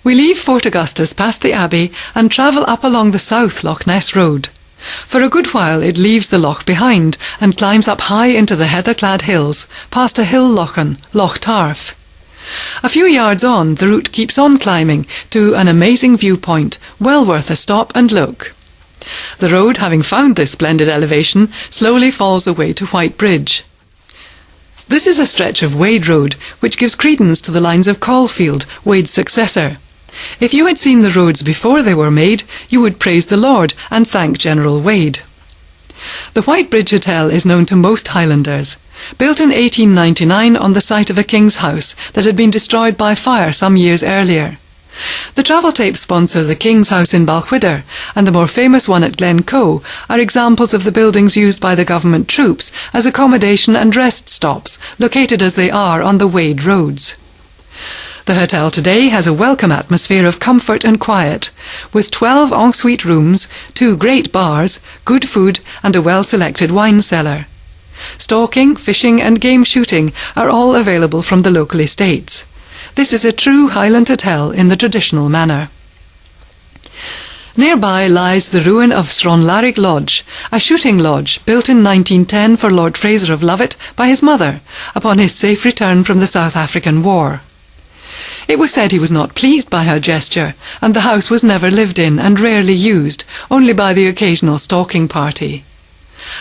We leave Fort Augustus past the Abbey and travel up along the south Loch Ness Road. For a good while it leaves the loch behind and climbs up high into the heather-clad hills, past a hill lochan, Loch Tarf. A few yards on, the route keeps on climbing to an amazing viewpoint, well worth a stop and look. The road, having found this splendid elevation, slowly falls away to White Bridge. This is a stretch of Wade Road, which gives credence to the lines of Caulfield, Wade's successor. If you had seen the roads before they were made, you would praise the Lord and thank General Wade. The White Bridge Hotel is known to most Highlanders. Built in 1899 on the site of a king's house that had been destroyed by fire some years earlier. The travel tapes sponsor the King's House in Balquhidder and the more famous one at Glencoe are examples of the buildings used by the government troops as accommodation and rest stops, located as they are on the Wade roads. The hotel today has a welcome atmosphere of comfort and quiet, with 12 ensuite rooms, 2 great bars, good food and a well-selected wine cellar. Stalking, fishing and game shooting are all available from the local estates. This is a true Highland hotel in the traditional manner. Nearby lies the ruin of Sronlarig Lodge, a shooting lodge built in 1910 for Lord Fraser of Lovat by his mother upon his safe return from the South African War. It was said he was not pleased by her gesture, and the house was never lived in and rarely used, only by the occasional stalking party.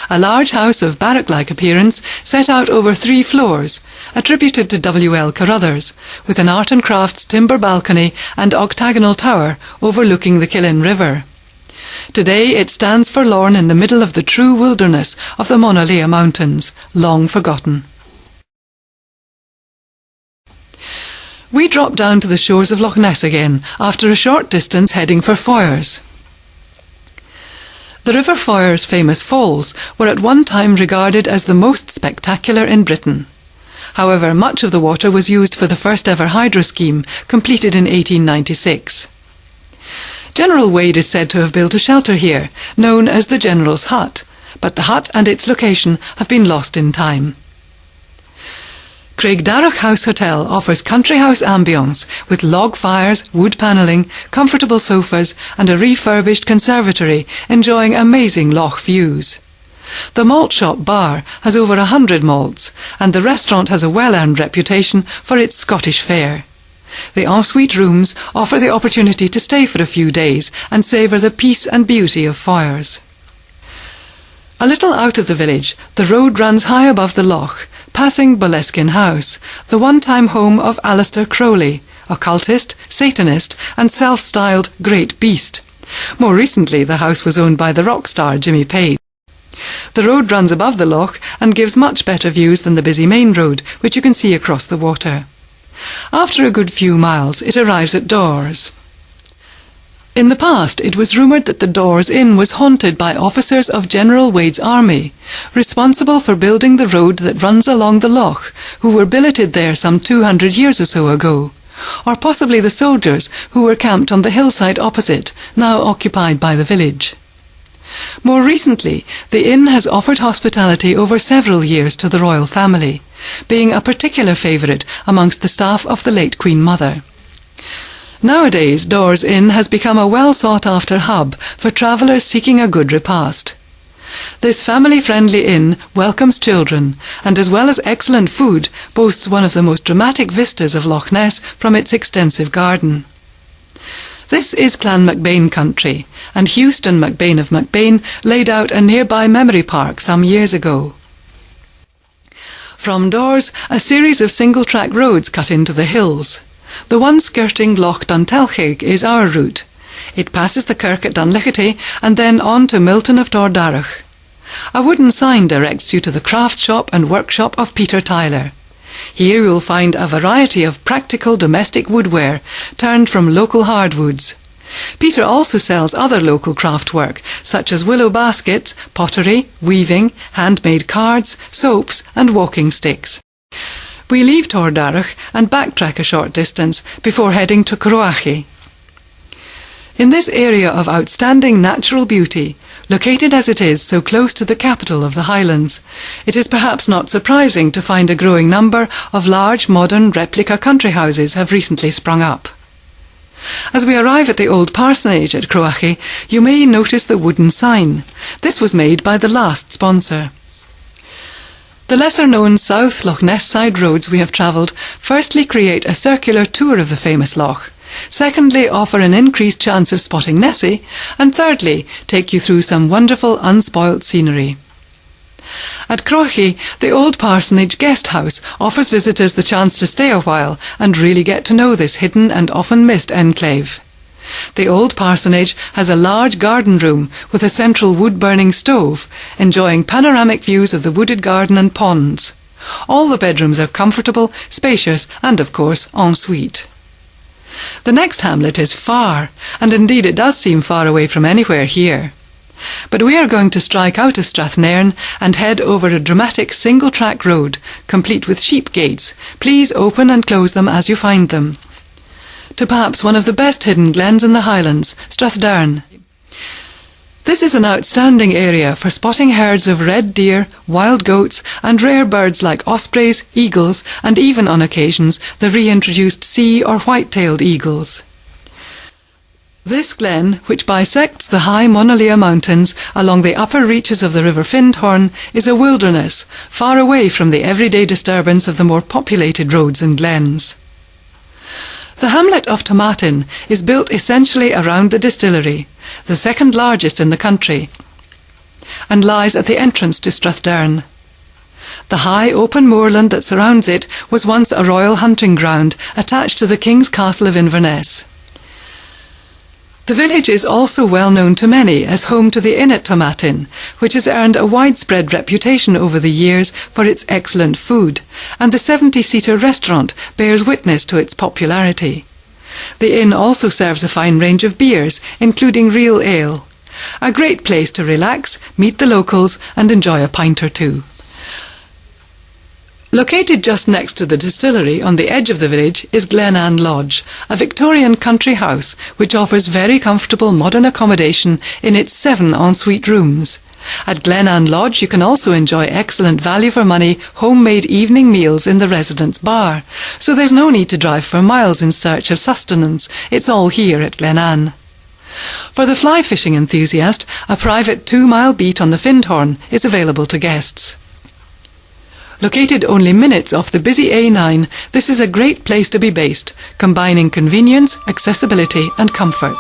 A large house of barrack-like appearance set out over 3 floors, attributed to W.L. Carruthers, with an art and crafts timber balcony and octagonal tower overlooking the Killin River. Today it stands forlorn in the middle of the true wilderness of the Mona Lea Mountains, long forgotten. We drop down to the shores of Loch Ness again, after a short distance heading for Foyers. The River Foyer's famous falls were at one time regarded as the most spectacular in Britain. However, much of the water was used for the first ever hydro scheme, completed in 1896. General Wade is said to have built a shelter here, known as the General's Hut, but the hut and its location have been lost in time. Craigdarroch House Hotel offers country house ambience with log fires, wood panelling, comfortable sofas and a refurbished conservatory enjoying amazing loch views. The malt shop bar has over 100 malts and the restaurant has a well-earned reputation for its Scottish fare. The ensuite rooms offer the opportunity to stay for a few days and savour the peace and beauty of Foyers. A little out of the village, the road runs high above the loch, passing Boleskine House, the one-time home of Alistair Crowley, occultist, Satanist and self-styled Great Beast. More recently the house was owned by the rock star Jimmy Page. The road runs above the loch and gives much better views than the busy main road, which you can see across the water. After a good few miles it arrives at Dawes. In the past, it was rumoured that the Dawes Inn was haunted by officers of General Wade's army, responsible for building the road that runs along the loch, who were billeted there some 200 years or so ago, or possibly the soldiers who were camped on the hillside opposite, now occupied by the village. More recently, the inn has offered hospitality over several years to the royal family, being a particular favourite amongst the staff of the late Queen Mother. Nowadays, Dawes Inn has become a well-sought-after hub for travellers seeking a good repast. This family-friendly inn welcomes children and, as well as excellent food, boasts one of the most dramatic vistas of Loch Ness from its extensive garden. This is Clan MacBain country, and Houston MacBain of MacBain laid out a nearby memory park some years ago. From Dawes, a series of single-track roads cut into the hills. The one skirting Loch Duntelchig is our route. It passes the kirk at Dunlichety and then on to Milton of Tordarroch. A wooden sign directs you to the craft shop and workshop of Peter Tyler. Here you will find a variety of practical domestic woodware turned from local hardwoods. Peter also sells other local craftwork such as willow baskets, pottery, weaving, handmade cards, soaps and walking sticks. We leave Tordarroch and backtrack a short distance before heading to Croachi. In this area of outstanding natural beauty, located as it is so close to the capital of the Highlands, it is perhaps not surprising to find a growing number of large modern replica country houses have recently sprung up. As we arrive at the old parsonage at Croachi, you may notice the wooden sign. This was made by the last sponsor. The lesser-known South Loch Ness side roads we have travelled firstly create a circular tour of the famous loch, secondly offer an increased chance of spotting Nessie, and thirdly take you through some wonderful unspoilt scenery. At Croachi, the old parsonage guest house offers visitors the chance to stay a while and really get to know this hidden and often missed enclave. The old parsonage has a large garden room with a central wood-burning stove, enjoying panoramic views of the wooded garden and ponds. All the bedrooms are comfortable, spacious and, of course, ensuite. The next hamlet is far, and indeed it does seem far away from anywhere here. But we are going to strike out of Strathnairn and head over a dramatic single-track road, complete with sheep gates. Please open and close them as you find them. To perhaps one of the best hidden glens in the Highlands, Strathdarn. This is an outstanding area for spotting herds of red deer, wild goats and rare birds like ospreys, eagles and even on occasions the reintroduced sea or white-tailed eagles. This glen, which bisects the high Monalea Mountains along the upper reaches of the River Findhorn, is a wilderness, far away from the everyday disturbance of the more populated roads and glens. The hamlet of Tomatin is built essentially around the distillery, the second largest in the country, and lies at the entrance to Strathdarn. The high open moorland that surrounds it was once a royal hunting ground attached to the King's Castle of Inverness. The village is also well known to many as home to the inn at Tomatin, which has earned a widespread reputation over the years for its excellent food, and the 70-seater restaurant bears witness to its popularity. The inn also serves a fine range of beers, including real ale. A great place to relax, meet the locals and enjoy a pint or two. Located just next to the distillery on the edge of the village is Glenann Lodge, a Victorian country house which offers very comfortable modern accommodation in its 7 ensuite rooms. At Glenann Lodge you can also enjoy excellent value-for-money homemade evening meals in the residence bar, so there's no need to drive for miles in search of sustenance. It's all here at Glenann. For the fly fishing enthusiast, a private 2-mile beat on the Findhorn is available to guests. Located only minutes off the busy A9, this is a great place to be based, combining convenience, accessibility and comfort.